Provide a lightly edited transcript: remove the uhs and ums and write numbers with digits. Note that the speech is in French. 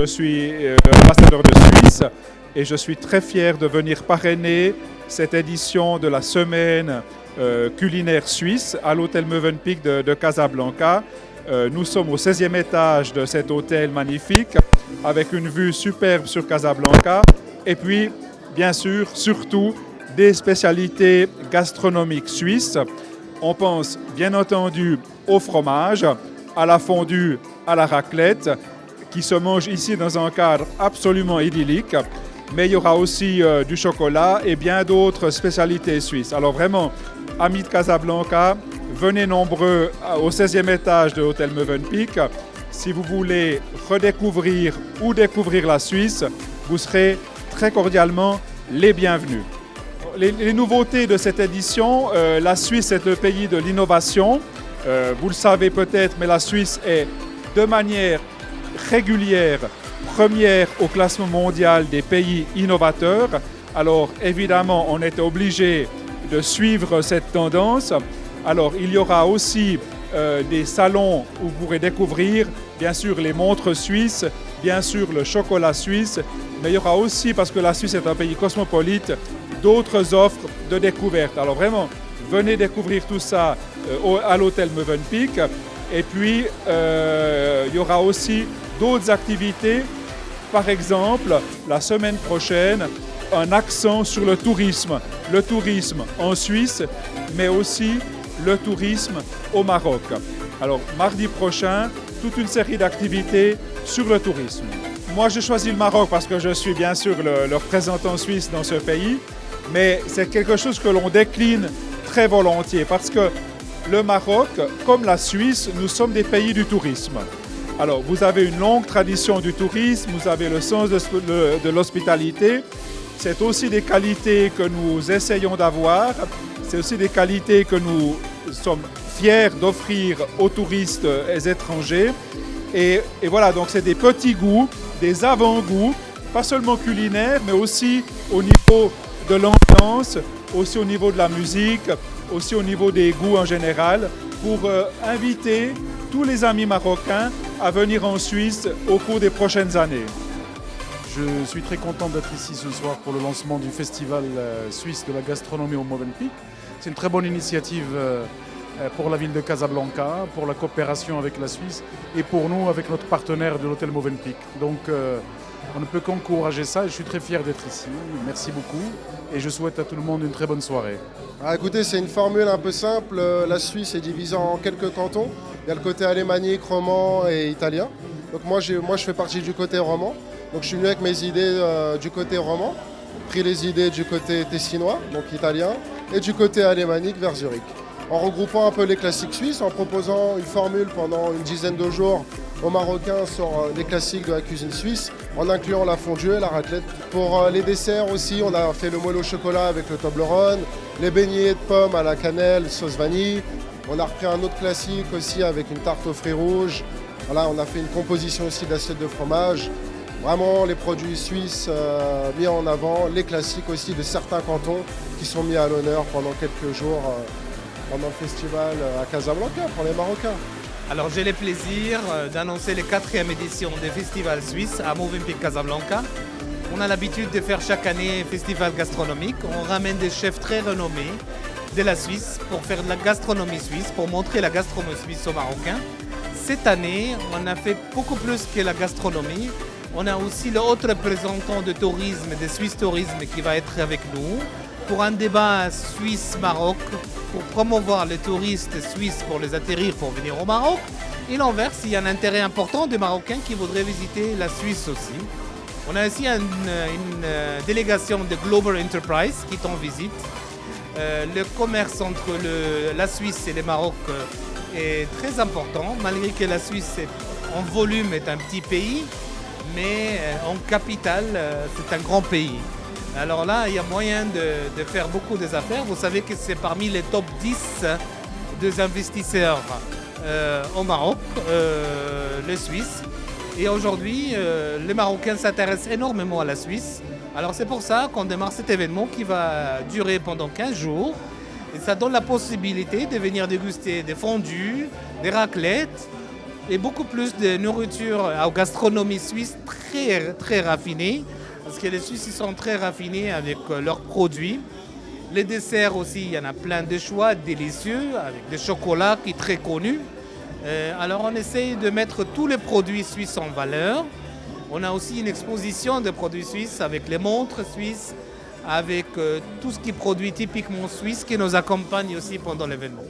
je suis ambassadeur de Suisse et je suis très fier de venir parrainer cette édition de la semaine culinaire suisse à l'hôtel Mövenpick de Casablanca. Nous sommes au 16e étage de cet hôtel magnifique avec une vue superbe sur Casablanca et puis, bien sûr, surtout, des spécialités gastronomiques suisses. On pense bien entendu au fromage, à la fondue, à la raclette, qui se mange ici dans un cadre absolument idyllique. Mais il y aura aussi du chocolat et bien d'autres spécialités suisses. Alors vraiment, amis de Casablanca, venez nombreux au 16e étage de l'hôtel Mövenpick. Si vous voulez redécouvrir ou découvrir la Suisse, vous serez très cordialement les bienvenus. Les nouveautés de cette édition, la Suisse est le pays de l'innovation. Vous le savez peut-être, mais la Suisse est de manière régulière première au classement mondial des pays innovateurs. Alors évidemment, on était obligé de suivre cette tendance. Alors il y aura aussi des salons où vous pourrez découvrir bien sûr les montres suisses, bien sûr le chocolat suisse, mais il y aura aussi, parce que la Suisse est un pays cosmopolite, d'autres offres de découverte. Alors vraiment, venez découvrir tout ça à l'hôtel Mövenpick. Et puis, il y aura aussi d'autres activités. Par exemple, la semaine prochaine, un accent sur le tourisme. Le tourisme en Suisse, mais aussi le tourisme au Maroc. Alors, mardi prochain, toute une série d'activités sur le tourisme. Moi, j'ai choisi le Maroc parce que je suis bien sûr le représentant suisse dans ce pays, mais c'est quelque chose que l'on décline très volontiers parce que le Maroc, comme la Suisse, nous sommes des pays du tourisme. Alors, vous avez une longue tradition du tourisme, vous avez le sens de l'hospitalité. C'est aussi des qualités que nous essayons d'avoir. C'est aussi des qualités que nous sommes fiers d'offrir aux touristes étrangers. Et voilà, donc c'est des petits goûts, des avant-goûts, pas seulement culinaires, mais aussi au niveau de l'ambiance, aussi au niveau de la musique, aussi au niveau des goûts en général, pour inviter tous les amis marocains à venir en Suisse au cours des prochaines années. Je suis très content d'être ici ce soir pour le lancement du festival suisse de la gastronomie au Mövenpick. C'est une très bonne initiative pour la ville de Casablanca, pour la coopération avec la Suisse et pour nous avec notre partenaire de l'hôtel Mövenpick. Donc on ne peut qu'encourager ça et je suis très fier d'être ici. Merci beaucoup et je souhaite à tout le monde une très bonne soirée. Ah, écoutez, c'est une formule un peu simple. La Suisse est divisée en quelques cantons. Il y a le côté alémanique, roman et italien. Donc moi je fais partie du côté roman. Donc je suis venu avec mes idées du côté roman, pris les idées du côté tessinois, donc italien, et du côté alémanique vers Zurich. En regroupant un peu les classiques suisses, en proposant une formule pendant une dizaine de jours aux Marocains sur les classiques de la cuisine suisse, en incluant la fondue et la raclette. Pour les desserts aussi, on a fait le moelle au chocolat avec le Toblerone, les beignets de pommes à la cannelle, sauce vanille. On a repris un autre classique aussi avec une tarte aux fruits rouges. Voilà, on a fait une composition aussi d'assiettes de fromage. Vraiment les produits suisses mis en avant, les classiques aussi de certains cantons qui sont mis à l'honneur pendant quelques jours pendant le festival à Casablanca pour les Marocains. Alors j'ai le plaisir d'annoncer la 4e édition des festivals suisses à Mövenpick Casablanca. On a l'habitude de faire chaque année un festival gastronomique. On ramène des chefs très renommés de la Suisse pour faire de la gastronomie suisse, pour montrer la gastronomie suisse aux Marocains. Cette année, on a fait beaucoup plus que la gastronomie. On a aussi l'autre représentant de tourisme, de Suisse Tourisme, qui va être avec nous pour un débat Suisse-Maroc, pour promouvoir les touristes suisses pour les atterrir pour venir au Maroc. Et l'inverse, il y a un intérêt important des Marocains qui voudraient visiter la Suisse aussi. On a aussi une délégation de Global Enterprise qui est en visite. Le commerce entre la Suisse et le Maroc est très important, malgré que la Suisse en volume est un petit pays, mais en capitale, c'est un grand pays. Alors là, il y a moyen de faire beaucoup des affaires. Vous savez que c'est parmi les top 10 des investisseurs au Maroc, les Suisses. Et aujourd'hui, les Marocains s'intéressent énormément à la Suisse. Alors c'est pour ça qu'on démarre cet événement qui va durer pendant 15 jours. Et ça donne la possibilité de venir déguster des fondus, des raclettes, et beaucoup plus de nourriture à gastronomie suisse très raffinée, parce que les Suisses ils sont très raffinés avec leurs produits. Les desserts aussi, il y en a plein de choix délicieux, avec des chocolats qui sont très connus. Alors on essaye de mettre tous les produits suisses en valeur. On a aussi une exposition de produits suisses avec les montres suisses, avec tout ce qui est produit typiquement suisse qui nous accompagne aussi pendant l'événement.